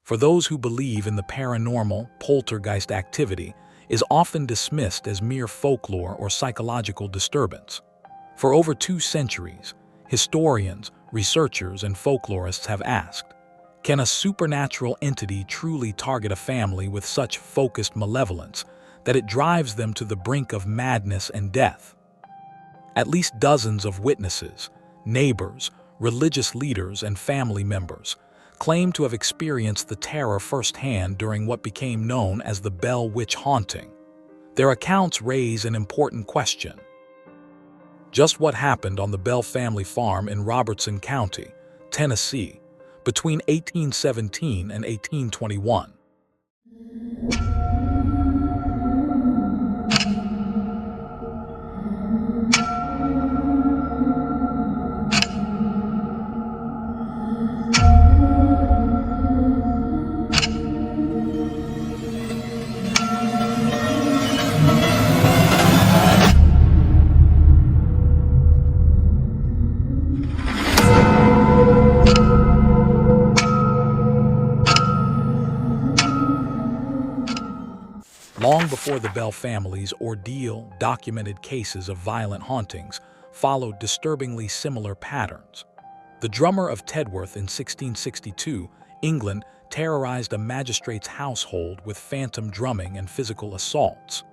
for those who believe in the paranormal, poltergeist activity is often dismissed as mere folklore or psychological disturbance. For over 2 centuries, historians, researchers, and folklorists have asked, can a supernatural entity truly target a family with such focused malevolence that it drives them to the brink of madness and death? At least dozens of witnesses, neighbors, religious leaders, and family members claim to have experienced the terror firsthand during what became known as the Bell Witch haunting. Their accounts raise an important question. Just what happened on the Bell family farm in Robertson County, Tennessee, between 1817 and 1821? Long before the Bell family's ordeal, documented cases of violent hauntings followed disturbingly similar patterns. The drummer of Tedworth in 1662, England, terrorized a magistrate's household with phantom drumming and physical assaults.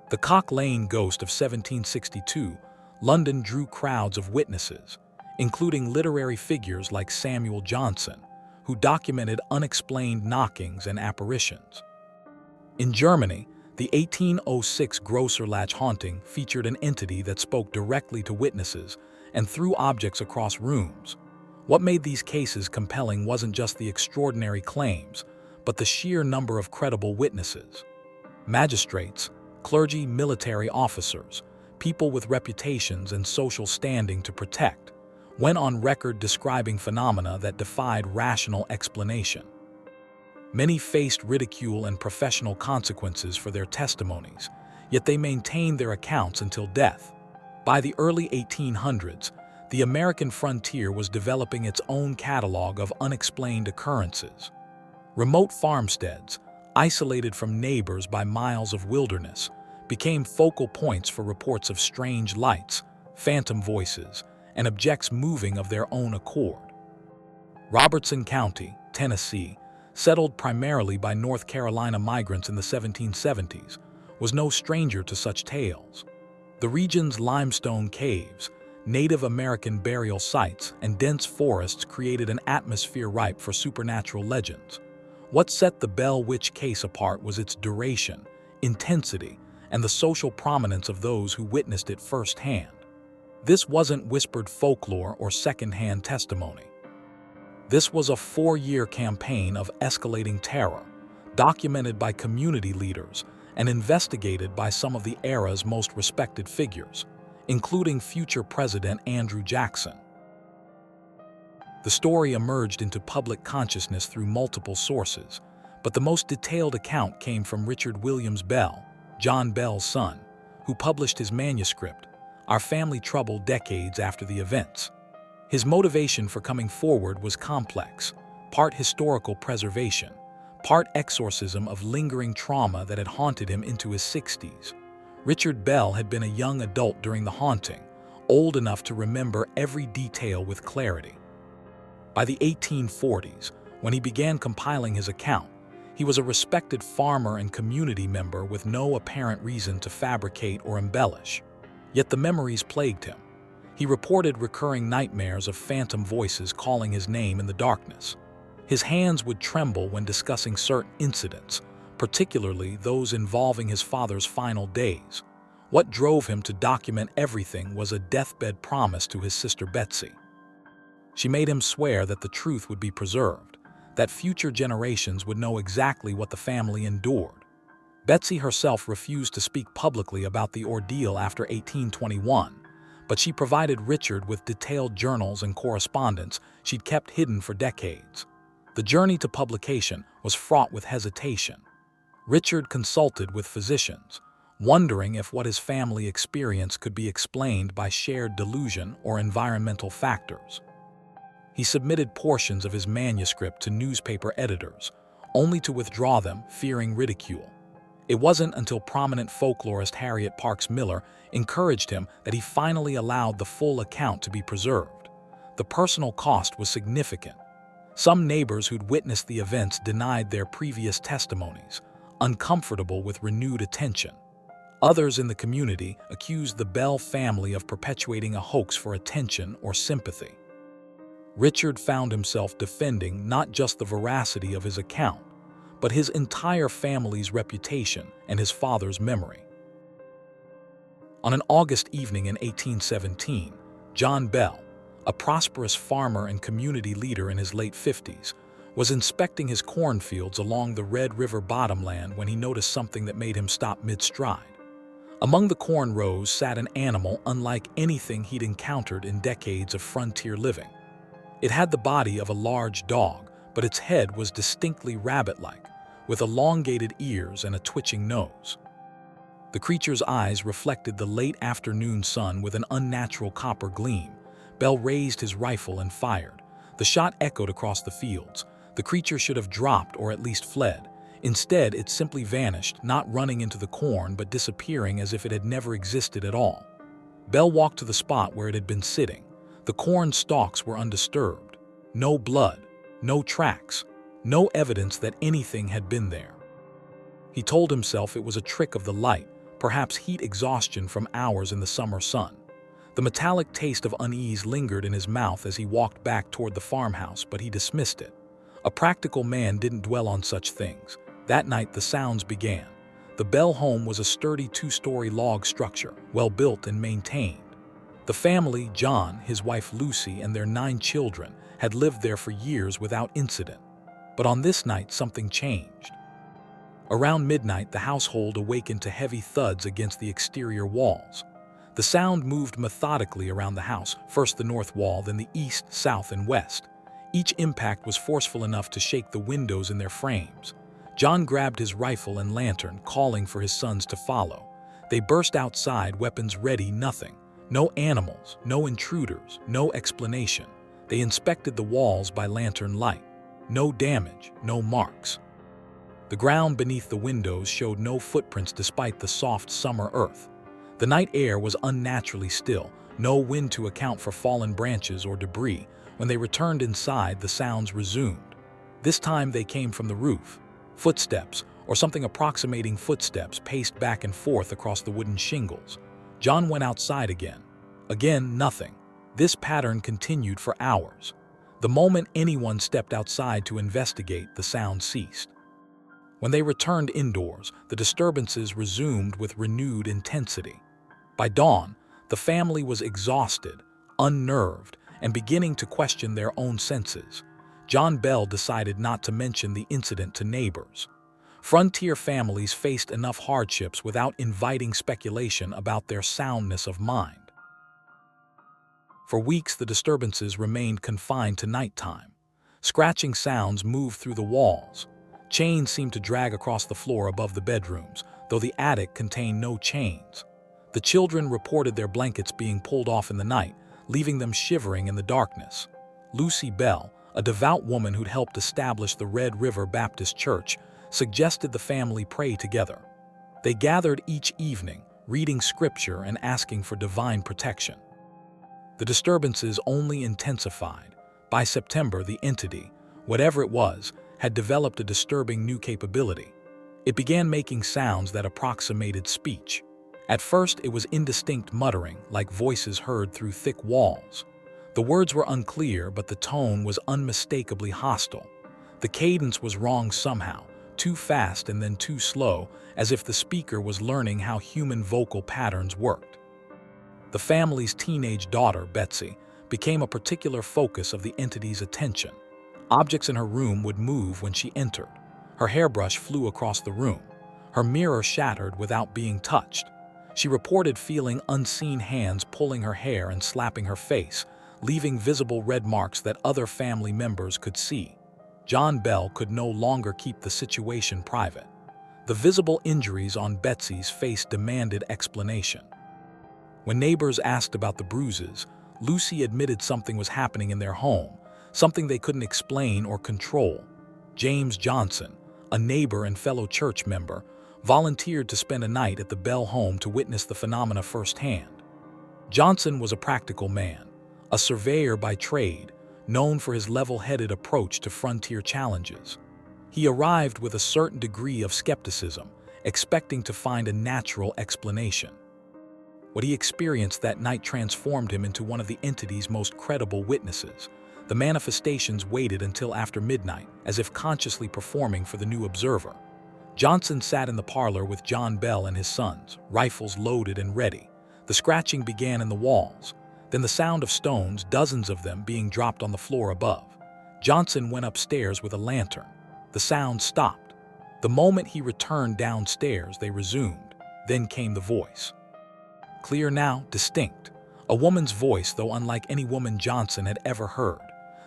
The Cock Lane ghost of 1762, London, drew crowds of witnesses, including literary figures like Samuel Johnson, who documented unexplained knockings and apparitions. In Germany, the 1806 Grosserlach haunting featured an entity that spoke directly to witnesses and threw objects across rooms. What made these cases compelling wasn't just the extraordinary claims, but the sheer number of credible witnesses. Magistrates, clergy, military officers, people with reputations and social standing to protect, went on record describing phenomena that defied rational explanation. Many faced ridicule and professional consequences for their testimonies, yet they maintained their accounts until death. By the early 1800s, the American frontier was developing its own catalog of unexplained occurrences. Remote farmsteads, isolated from neighbors by miles of wilderness, became focal points for reports of strange lights, phantom voices, and objects moving of their own accord. Robertson County, Tennessee, settled primarily by North Carolina migrants in the 1770s, was no stranger to such tales. The region's limestone caves, Native American burial sites, and dense forests created an atmosphere ripe for supernatural legends. What set the Bell Witch case apart was its duration, intensity, and the social prominence of those who witnessed it firsthand. This wasn't whispered folklore or second-hand testimony. This was a 4-year campaign of escalating terror, documented by community leaders and investigated by some of the era's most respected figures, including future President Andrew Jackson. The story emerged into public consciousness through multiple sources, but the most detailed account came from Richard Williams Bell, John Bell's son, who published his manuscript, Our Family Trouble, decades after the events. His motivation for coming forward was complex, part historical preservation, part exorcism of lingering trauma that had haunted him into his 60s. Richard Bell had been a young adult during the haunting, old enough to remember every detail with clarity. By the 1840s, when he began compiling his account, he was a respected farmer and community member with no apparent reason to fabricate or embellish. Yet the memories plagued him. He reported recurring nightmares of phantom voices calling his name in the darkness. His hands would tremble when discussing certain incidents, particularly those involving his father's final days. What drove him to document everything was a deathbed promise to his sister Betsy. She made him swear that the truth would be preserved, that future generations would know exactly what the family endured. Betsy herself refused to speak publicly about the ordeal after 1821, but she provided Richard with detailed journals and correspondence she'd kept hidden for decades. The journey to publication was fraught with hesitation. Richard consulted with physicians, wondering if what his family experienced could be explained by shared delusion or environmental factors. He submitted portions of his manuscript to newspaper editors, only to withdraw them, fearing ridicule. It wasn't until prominent folklorist Harriet Parks Miller encouraged him that he finally allowed the full account to be preserved. The personal cost was significant. Some neighbors who'd witnessed the events denied their previous testimonies, uncomfortable with renewed attention. Others in the community accused the Bell family of perpetuating a hoax for attention or sympathy. Richard found himself defending not just the veracity of his account, but his entire family's reputation and his father's memory. On an August evening in 1817, John Bell, a prosperous farmer and community leader in his late 50s, was inspecting his cornfields along the Red River bottomland when he noticed something that made him stop mid-stride. Among the corn rows sat an animal unlike anything he'd encountered in decades of frontier living. It had the body of a large dog, but its head was distinctly rabbit-like, with elongated ears and a twitching nose. The creature's eyes reflected the late afternoon sun with an unnatural copper gleam. Bell raised his rifle and fired. The shot echoed across the fields. The creature should have dropped or at least fled. Instead, it simply vanished, not running into the corn but disappearing as if it had never existed at all. Bell walked to the spot where it had been sitting. The corn stalks were undisturbed. No blood, no tracks, no evidence that anything had been there. He told himself it was a trick of the light, perhaps heat exhaustion from hours in the summer sun. The metallic taste of unease lingered in his mouth as he walked back toward the farmhouse, but he dismissed it. A practical man didn't dwell on such things. That night, the sounds began. The Bell home was a sturdy two-story log structure, well-built and maintained. The family, John, his wife Lucy, and their 9 children, had lived there for years without incident. But on this night, something changed. Around midnight, the household awakened to heavy thuds against the exterior walls. The sound moved methodically around the house, first the north wall, then the east, south, and west. Each impact was forceful enough to shake the windows in their frames. John grabbed his rifle and lantern, calling for his sons to follow. They burst outside, weapons ready, nothing. No animals, no intruders, no explanation. They inspected the walls by lantern light. No damage, no marks. The ground beneath the windows showed no footprints despite the soft summer earth. The night air was unnaturally still, no wind to account for fallen branches or debris. When they returned inside, the sounds resumed. This time they came from the roof. Footsteps, or something approximating footsteps, paced back and forth across the wooden shingles. John went outside again. Again, nothing. This pattern continued for hours. The moment anyone stepped outside to investigate, the sound ceased. When they returned indoors, the disturbances resumed with renewed intensity. By dawn, the family was exhausted, unnerved, and beginning to question their own senses. John Bell decided not to mention the incident to neighbors. Frontier families faced enough hardships without inviting speculation about their soundness of mind. For weeks, the disturbances remained confined to nighttime. Scratching sounds moved through the walls. Chains seemed to drag across the floor above the bedrooms, though the attic contained no chains. The children reported their blankets being pulled off in the night, leaving them shivering in the darkness. Lucy Bell, a devout woman who'd helped establish the Red River Baptist Church, suggested the family pray together. They gathered each evening, reading scripture and asking for divine protection. The disturbances only intensified. By September, the entity, whatever it was, had developed a disturbing new capability. It began making sounds that approximated speech. At first, it was indistinct muttering, like voices heard through thick walls. The words were unclear, but the tone was unmistakably hostile. The cadence was wrong somehow, too fast and then too slow, as if the speaker was learning how human vocal patterns worked. The family's teenage daughter, Betsy, became a particular focus of the entity's attention. Objects in her room would move when she entered. Her hairbrush flew across the room. Her mirror shattered without being touched. She reported feeling unseen hands pulling her hair and slapping her face, leaving visible red marks that other family members could see. John Bell could no longer keep the situation private. The visible injuries on Betsy's face demanded explanation. When neighbors asked about the bruises, Lucy admitted something was happening in their home, something they couldn't explain or control. James Johnson, a neighbor and fellow church member, volunteered to spend a night at the Bell home to witness the phenomena firsthand. Johnson was a practical man, a surveyor by trade, known for his level-headed approach to frontier challenges. He arrived with a certain degree of skepticism, expecting to find a natural explanation. What he experienced that night transformed him into one of the entity's most credible witnesses. The manifestations waited until after midnight, as if consciously performing for the new observer. Johnson sat in the parlor with John Bell and his sons, rifles loaded and ready. The scratching began in the walls, then the sound of stones, dozens of them, being dropped on the floor above. Johnson went upstairs with a lantern. The sound stopped. The moment he returned downstairs, they resumed. Then came the voice. Clear now, distinct. A woman's voice, though unlike any woman Johnson had ever heard.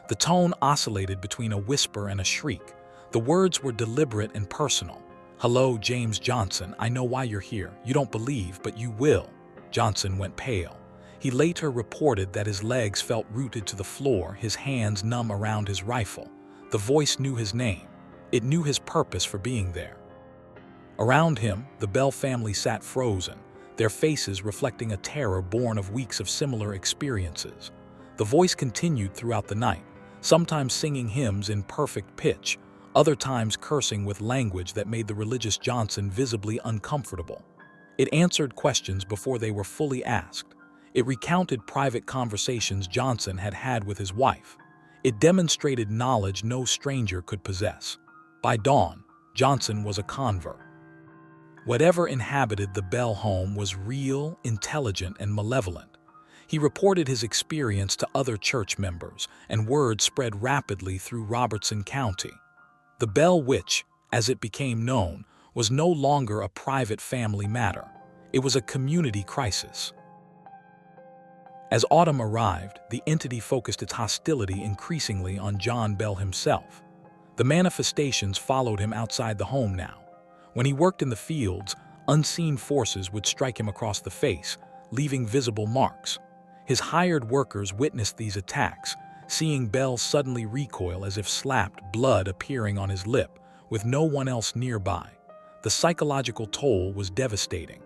The tone oscillated between a whisper and a shriek. The words were deliberate and personal. "Hello, James Johnson, I know why you're here. You don't believe, but you will." Johnson went pale. He later reported that his legs felt rooted to the floor, his hands numb around his rifle. The voice knew his name. It knew his purpose for being there. Around him, the Bell family sat frozen, their faces reflecting a terror born of weeks of similar experiences. The voice continued throughout the night, sometimes singing hymns in perfect pitch, other times cursing with language that made the religious Johnson visibly uncomfortable. It answered questions before they were fully asked. It recounted private conversations Johnson had had with his wife. It demonstrated knowledge no stranger could possess. By dawn, Johnson was a convert. Whatever inhabited the Bell home was real, intelligent, and malevolent. He reported his experience to other church members, and word spread rapidly through Robertson County. The Bell Witch, as it became known, was no longer a private family matter. It was a community crisis. As autumn arrived, the entity focused its hostility increasingly on John Bell himself. The manifestations followed him outside the home now. When he worked in the fields, unseen forces would strike him across the face, leaving visible marks. His hired workers witnessed these attacks, seeing Bell suddenly recoil as if slapped, blood appearing on his lip, with no one else nearby. The psychological toll was devastating.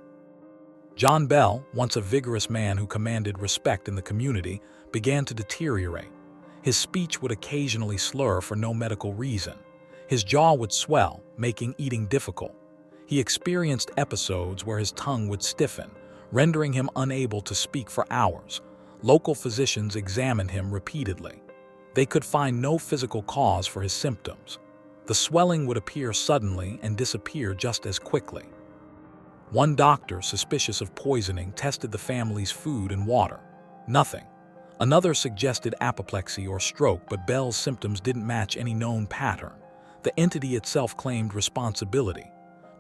John Bell, once a vigorous man who commanded respect in the community, began to deteriorate. His speech would occasionally slur for no medical reason. His jaw would swell, making eating difficult. He experienced episodes where his tongue would stiffen, rendering him unable to speak for hours. Local physicians examined him repeatedly. They could find no physical cause for his symptoms. The swelling would appear suddenly and disappear just as quickly. One doctor, suspicious of poisoning, tested the family's food and water. Nothing. Another suggested apoplexy or stroke, but Bell's symptoms didn't match any known pattern. The entity itself claimed responsibility.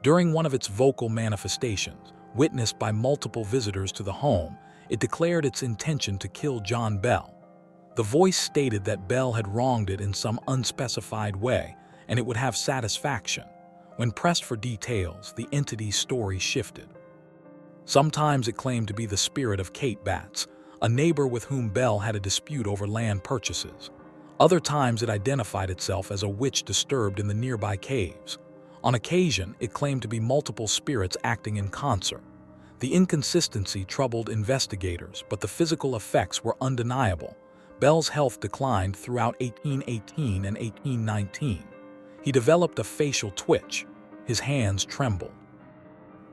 During one of its vocal manifestations, witnessed by multiple visitors to the home, it declared its intention to kill John Bell. The voice stated that Bell had wronged it in some unspecified way, and it would have satisfaction. When pressed for details, the entity's story shifted. Sometimes it claimed to be the spirit of Kate Batts, a neighbor with whom Bell had a dispute over land purchases. Other times it identified itself as a witch disturbed in the nearby caves. On occasion, it claimed to be multiple spirits acting in concert. The inconsistency troubled investigators, but the physical effects were undeniable. Bell's health declined throughout 1818 and 1819. He developed a facial twitch. His hands trembled.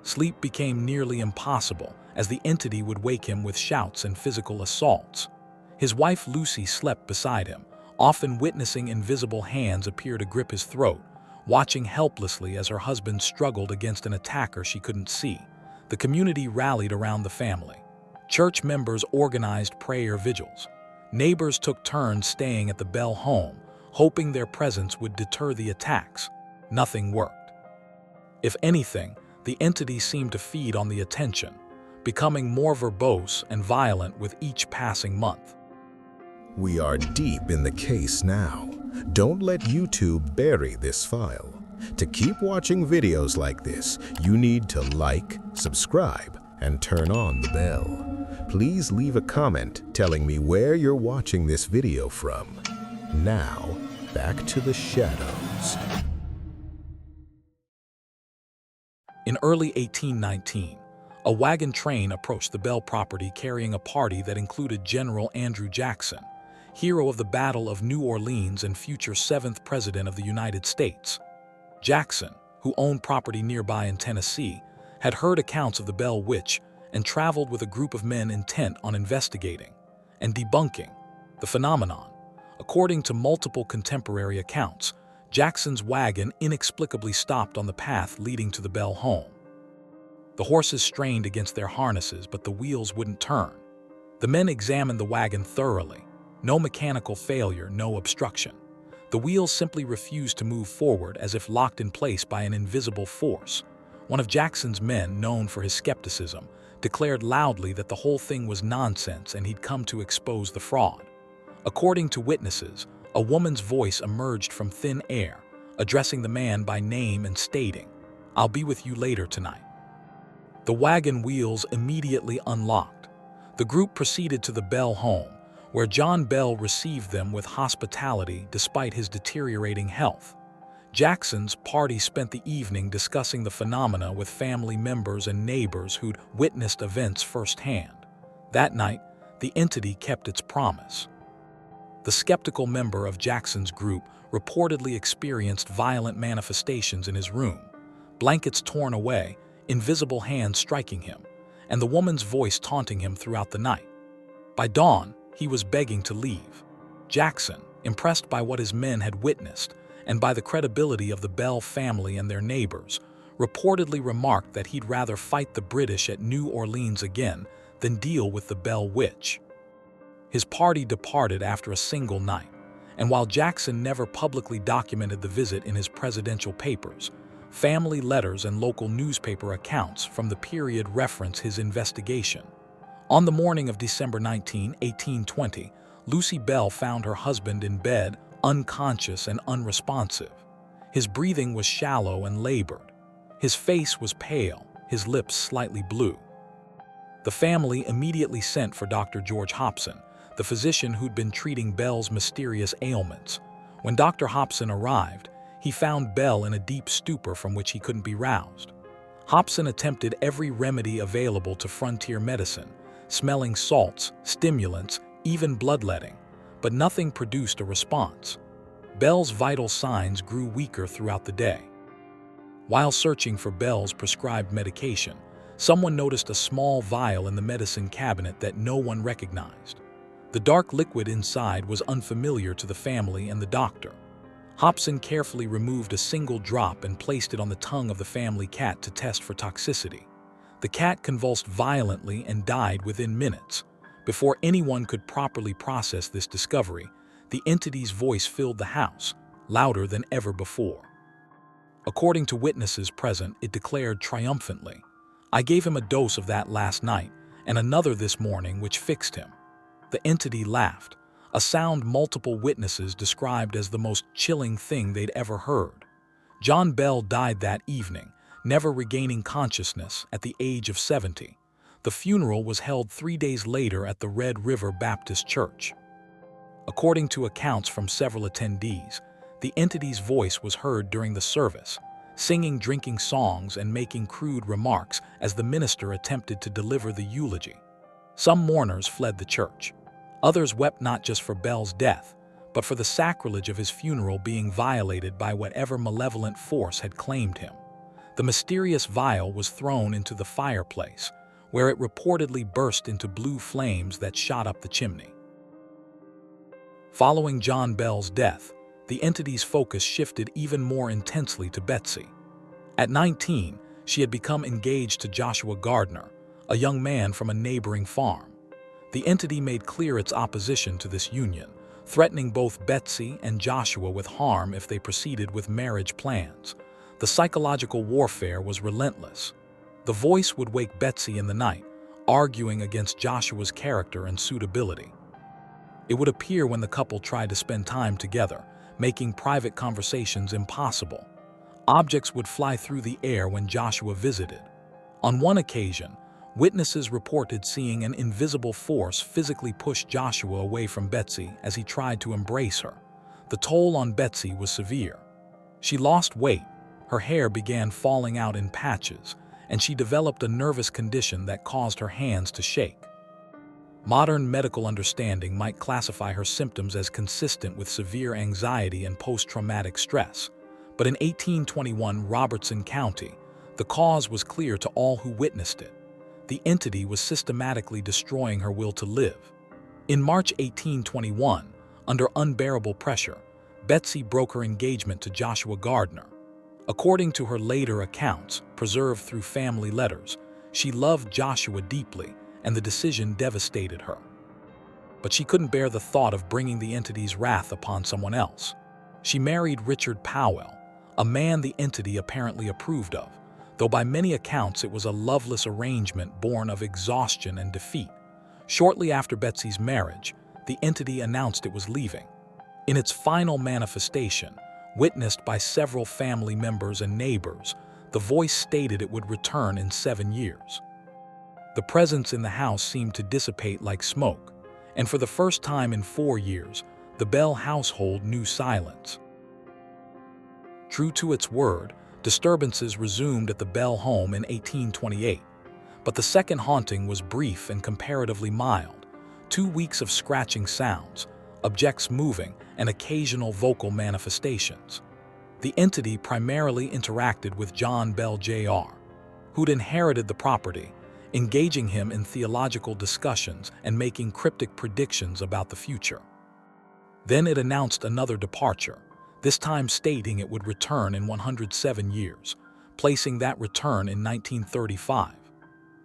Sleep became nearly impossible, as the entity would wake him with shouts and physical assaults. His wife Lucy slept beside him, often witnessing invisible hands appear to grip his throat, watching helplessly as her husband struggled against an attacker she couldn't see. The community rallied around the family. Church members organized prayer vigils. Neighbors took turns staying at the Bell home, hoping their presence would deter the attacks. Nothing worked. If anything, the entity seemed to feed on the attention, becoming more verbose and violent with each passing month. We are deep in the case now. Don't let YouTube bury this file. To keep watching videos like this, you need to like, subscribe, and turn on the bell. Please leave a comment telling me where you're watching this video from. Now, back to the shadows. In early 1819, a wagon train approached the Bell property carrying a party that included General Andrew Jackson, hero of the Battle of New Orleans and future 7th President of the United States. Jackson, who owned property nearby in Tennessee, had heard accounts of the Bell Witch and traveled with a group of men intent on investigating and debunking the phenomenon. According to multiple contemporary accounts, Jackson's wagon inexplicably stopped on the path leading to the Bell home. The horses strained against their harnesses, but the wheels wouldn't turn. The men examined the wagon thoroughly. No mechanical failure, no obstruction. The wheels simply refused to move forward as if locked in place by an invisible force. One of Jackson's men, known for his skepticism, declared loudly that the whole thing was nonsense and he'd come to expose the fraud. According to witnesses, a woman's voice emerged from thin air, addressing the man by name and stating, "I'll be with you later tonight." The wagon wheels immediately unlocked. The group proceeded to the Bell home, where John Bell received them with hospitality despite his deteriorating health. Jackson's party spent the evening discussing the phenomena with family members and neighbors who'd witnessed events firsthand. That night, the entity kept its promise. The skeptical member of Jackson's group reportedly experienced violent manifestations in his room, blankets torn away, invisible hands striking him, and the woman's voice taunting him throughout the night. By dawn, he was begging to leave. Jackson, impressed by what his men had witnessed and by the credibility of the Bell family and their neighbors, reportedly remarked that he'd rather fight the British at New Orleans again than deal with the Bell Witch. His party departed after a single night, and while Jackson never publicly documented the visit in his presidential papers, family letters and local newspaper accounts from the period reference his investigation. On the morning of December 19, 1820, Lucy Bell found her husband in bed, unconscious and unresponsive. His breathing was shallow and labored. His face was pale, his lips slightly blue. The family immediately sent for Dr. George Hobson, the physician who'd been treating Bell's mysterious ailments. When Dr. Hobson arrived, he found Bell in a deep stupor from which he couldn't be roused. Hobson attempted every remedy available to frontier medicine, smelling salts, stimulants, even bloodletting, but nothing produced a response. Bell's vital signs grew weaker throughout the day. While searching for Bell's prescribed medication, someone noticed a small vial in the medicine cabinet that no one recognized. The dark liquid inside was unfamiliar to the family and the doctor. Hobson carefully removed a single drop and placed it on the tongue of the family cat to test for toxicity. The cat convulsed violently and died within minutes. Before anyone could properly process this discovery, the entity's voice filled the house, louder than ever before. According to witnesses present, it declared triumphantly, "I gave him a dose of that last night, and another this morning which fixed him." The entity laughed, a sound multiple witnesses described as the most chilling thing they'd ever heard. John Bell died that evening, never regaining consciousness at the age of 70. The funeral was held 3 days later at the Red River Baptist Church. According to accounts from several attendees, the entity's voice was heard during the service, singing drinking songs and making crude remarks as the minister attempted to deliver the eulogy. Some mourners fled the church. Others wept not just for Bell's death, but for the sacrilege of his funeral being violated by whatever malevolent force had claimed him. The mysterious vial was thrown into the fireplace, where it reportedly burst into blue flames that shot up the chimney. Following John Bell's death, the entity's focus shifted even more intensely to Betsy. At 19, she had become engaged to Joshua Gardner, a young man from a neighboring farm. The entity made clear its opposition to this union, threatening both Betsy and Joshua with harm if they proceeded with marriage plans. The psychological warfare was relentless. The voice would wake Betsy in the night, arguing against Joshua's character and suitability. It would appear when the couple tried to spend time together, making private conversations impossible. Objects would fly through the air when Joshua visited. On one occasion, witnesses reported seeing an invisible force physically push Joshua away from Betsy as he tried to embrace her. The toll on Betsy was severe. She lost weight, her hair began falling out in patches, and she developed a nervous condition that caused her hands to shake. Modern medical understanding might classify her symptoms as consistent with severe anxiety and post-traumatic stress, but in 1821 Robertson County, the cause was clear to all who witnessed it. The entity was systematically destroying her will to live. In March 1821, under unbearable pressure, Betsy broke her engagement to Joshua Gardner. According to her later accounts, preserved through family letters, she loved Joshua deeply, and the decision devastated her. But she couldn't bear the thought of bringing the entity's wrath upon someone else. She married Richard Powell, a man the entity apparently approved of, though by many accounts it was a loveless arrangement born of exhaustion and defeat. Shortly after Betsy's marriage, the entity announced it was leaving. In its final manifestation, witnessed by several family members and neighbors, the voice stated it would return in 7 years. The presence in the house seemed to dissipate like smoke, and for the first time in 4 years, the Bell household knew silence. True to its word, disturbances resumed at the Bell home in 1828, but the second haunting was brief and comparatively mild. 2 weeks of scratching sounds, objects moving, and occasional vocal manifestations. The entity primarily interacted with John Bell Jr., who'd inherited the property, engaging him in theological discussions and making cryptic predictions about the future. Then it announced another departure, this time stating it would return in 107 years, placing that return in 1935.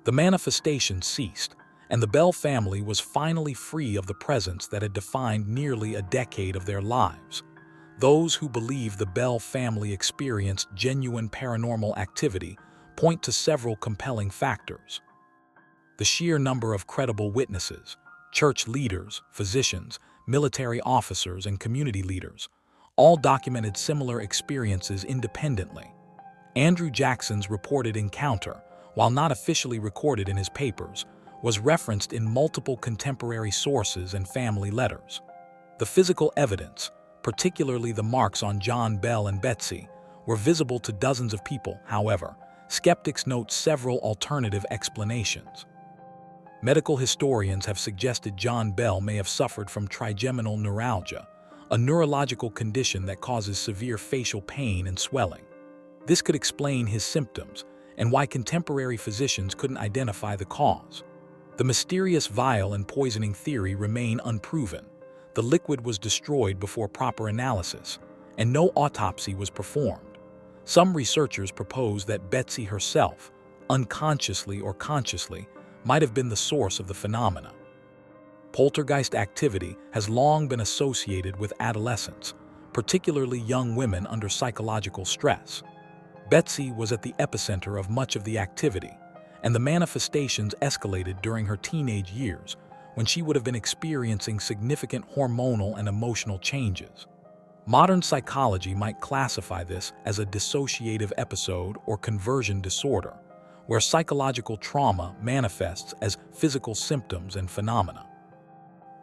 The manifestation ceased, and the Bell family was finally free of the presence that had defined nearly a decade of their lives. Those who believe the Bell family experienced genuine paranormal activity point to several compelling factors. The sheer number of credible witnesses, church leaders, physicians, military officers, and community leaders, all documented similar experiences independently. Andrew Jackson's reported encounter, while not officially recorded in his papers, was referenced in multiple contemporary sources and family letters. The physical evidence, particularly the marks on John Bell and Betsy, were visible to dozens of people. However, skeptics note several alternative explanations. Medical historians have suggested John Bell may have suffered from trigeminal neuralgia, a neurological condition that causes severe facial pain and swelling. This could explain his symptoms and why contemporary physicians couldn't identify the cause. The mysterious vial and poisoning theory remain unproven. The liquid was destroyed before proper analysis, and no autopsy was performed. Some researchers propose that Betsy herself, unconsciously or consciously, might have been the source of the phenomena. Poltergeist activity has long been associated with adolescents, particularly young women under psychological stress. Betsy was at the epicenter of much of the activity, and the manifestations escalated during her teenage years, when she would have been experiencing significant hormonal and emotional changes. Modern psychology might classify this as a dissociative episode or conversion disorder, where psychological trauma manifests as physical symptoms and phenomena.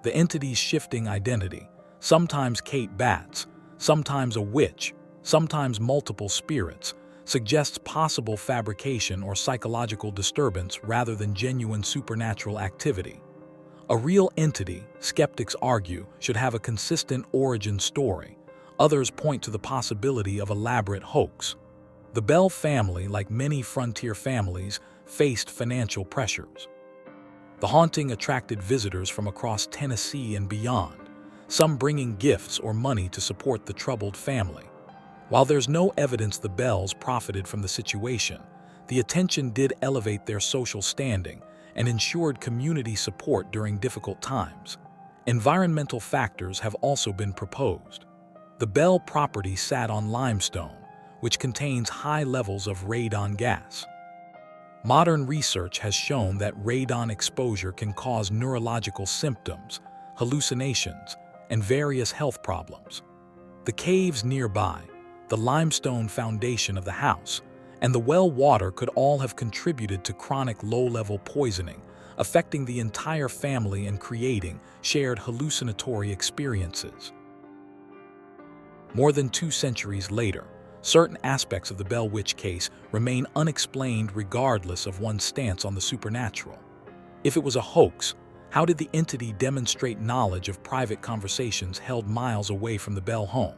The entity's shifting identity, sometimes Kate Batts, sometimes a witch, sometimes multiple spirits, suggests possible fabrication or psychological disturbance rather than genuine supernatural activity. A real entity, skeptics argue, should have a consistent origin story. Others point to the possibility of elaborate hoax. The Bell family, like many frontier families, faced financial pressures. The haunting attracted visitors from across Tennessee and beyond, some bringing gifts or money to support the troubled family. While there's no evidence the Bells profited from the situation, the attention did elevate their social standing and ensured community support during difficult times. Environmental factors have also been proposed. The Bell property sat on limestone, which contains high levels of radon gas. Modern research has shown that radon exposure can cause neurological symptoms, hallucinations, and various health problems. The caves nearby, the limestone foundation of the house, and the well water could all have contributed to chronic low-level poisoning, affecting the entire family and creating shared hallucinatory experiences. More than 2 centuries later, certain aspects of the Bell Witch case remain unexplained regardless of one's stance on the supernatural. If it was a hoax, how did the entity demonstrate knowledge of private conversations held miles away from the Bell home?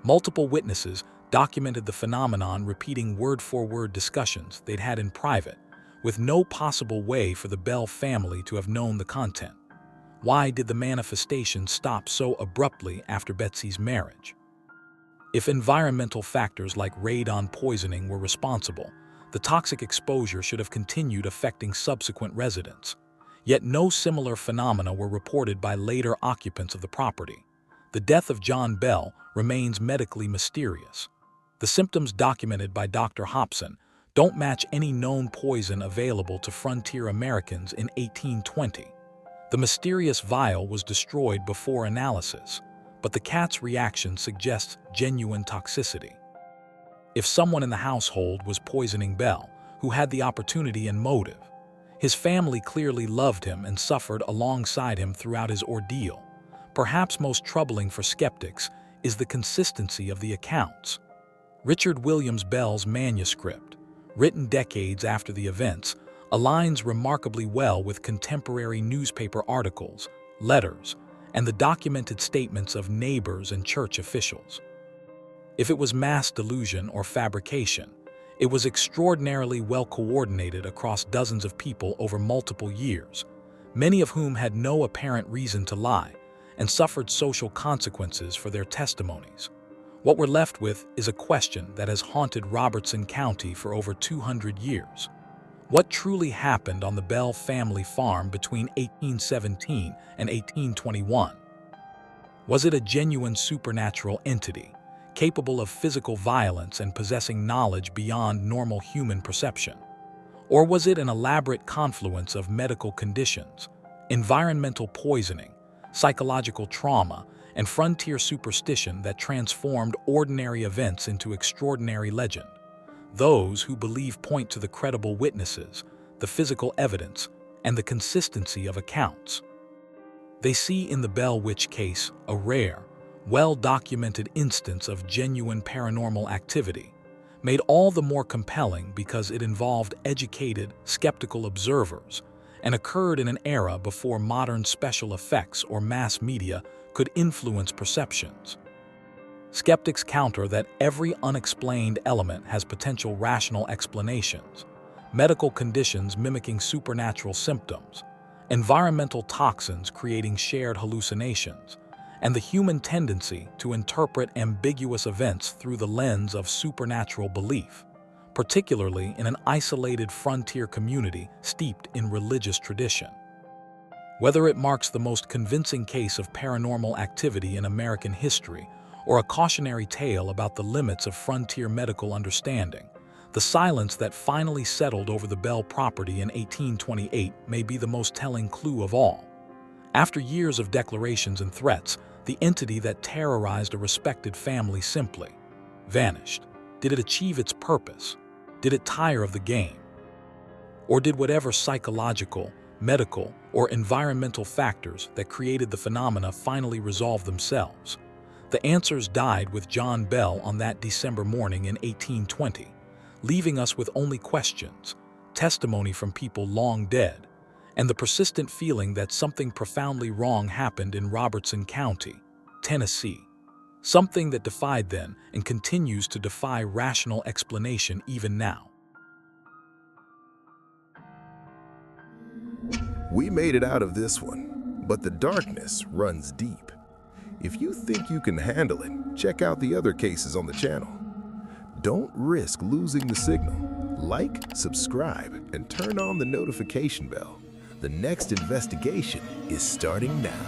Multiple witnesses documented the phenomenon, repeating word-for-word discussions they'd had in private, with no possible way for the Bell family to have known the content. Why did the manifestation stop so abruptly after Betsy's marriage? If environmental factors like radon poisoning were responsible, the toxic exposure should have continued affecting subsequent residents. Yet no similar phenomena were reported by later occupants of the property. The death of John Bell remains medically mysterious. The symptoms documented by Dr. Hobson don't match any known poison available to frontier Americans in 1820. The mysterious vial was destroyed before analysis, but the cat's reaction suggests genuine toxicity. If someone in the household was poisoning Bell, who had the opportunity and motive, his family clearly loved him and suffered alongside him throughout his ordeal. Perhaps most troubling for skeptics is the consistency of the accounts. Richard Williams Bell's manuscript, written decades after the events, aligns remarkably well with contemporary newspaper articles, letters, and the documented statements of neighbors and church officials. If it was mass delusion or fabrication, it was extraordinarily well coordinated across dozens of people over multiple years, many of whom had no apparent reason to lie and suffered social consequences for their testimonies. What we're left with is a question that has haunted Robertson County for over 200 years. What truly happened on the Bell family farm between 1817 and 1821? Was it a genuine supernatural entity, capable of physical violence and possessing knowledge beyond normal human perception? Or was it an elaborate confluence of medical conditions, environmental poisoning, psychological trauma, and frontier superstition that transformed ordinary events into extraordinary legend? Those who believe point to the credible witnesses, the physical evidence, and the consistency of accounts. They see in the Bell Witch case a rare, well-documented instance of genuine paranormal activity, made all the more compelling because it involved educated, skeptical observers and occurred in an era before modern special effects or mass media could influence perceptions. Skeptics counter that every unexplained element has potential rational explanations: medical conditions mimicking supernatural symptoms, environmental toxins creating shared hallucinations, and the human tendency to interpret ambiguous events through the lens of supernatural belief, particularly in an isolated frontier community steeped in religious tradition. Whether it marks the most convincing case of paranormal activity in American history or a cautionary tale about the limits of frontier medical understanding, the silence that finally settled over the Bell property in 1828 may be the most telling clue of all. After years of declarations and threats, the entity that terrorized a respected family simply vanished. Did it achieve its purpose? Did it tire of the game? Or did whatever psychological, medical, or environmental factors that created the phenomena finally resolve themselves? The answers died with John Bell on that December morning in 1820, leaving us with only questions, testimony from people long dead, and the persistent feeling that something profoundly wrong happened in Robertson County, Tennessee. Something that defied then and continues to defy rational explanation even now. We made it out of this one, but the darkness runs deep. If you think you can handle it, check out the other cases on the channel. Don't risk losing the signal. Like, subscribe, and turn on the notification bell. The next investigation is starting now.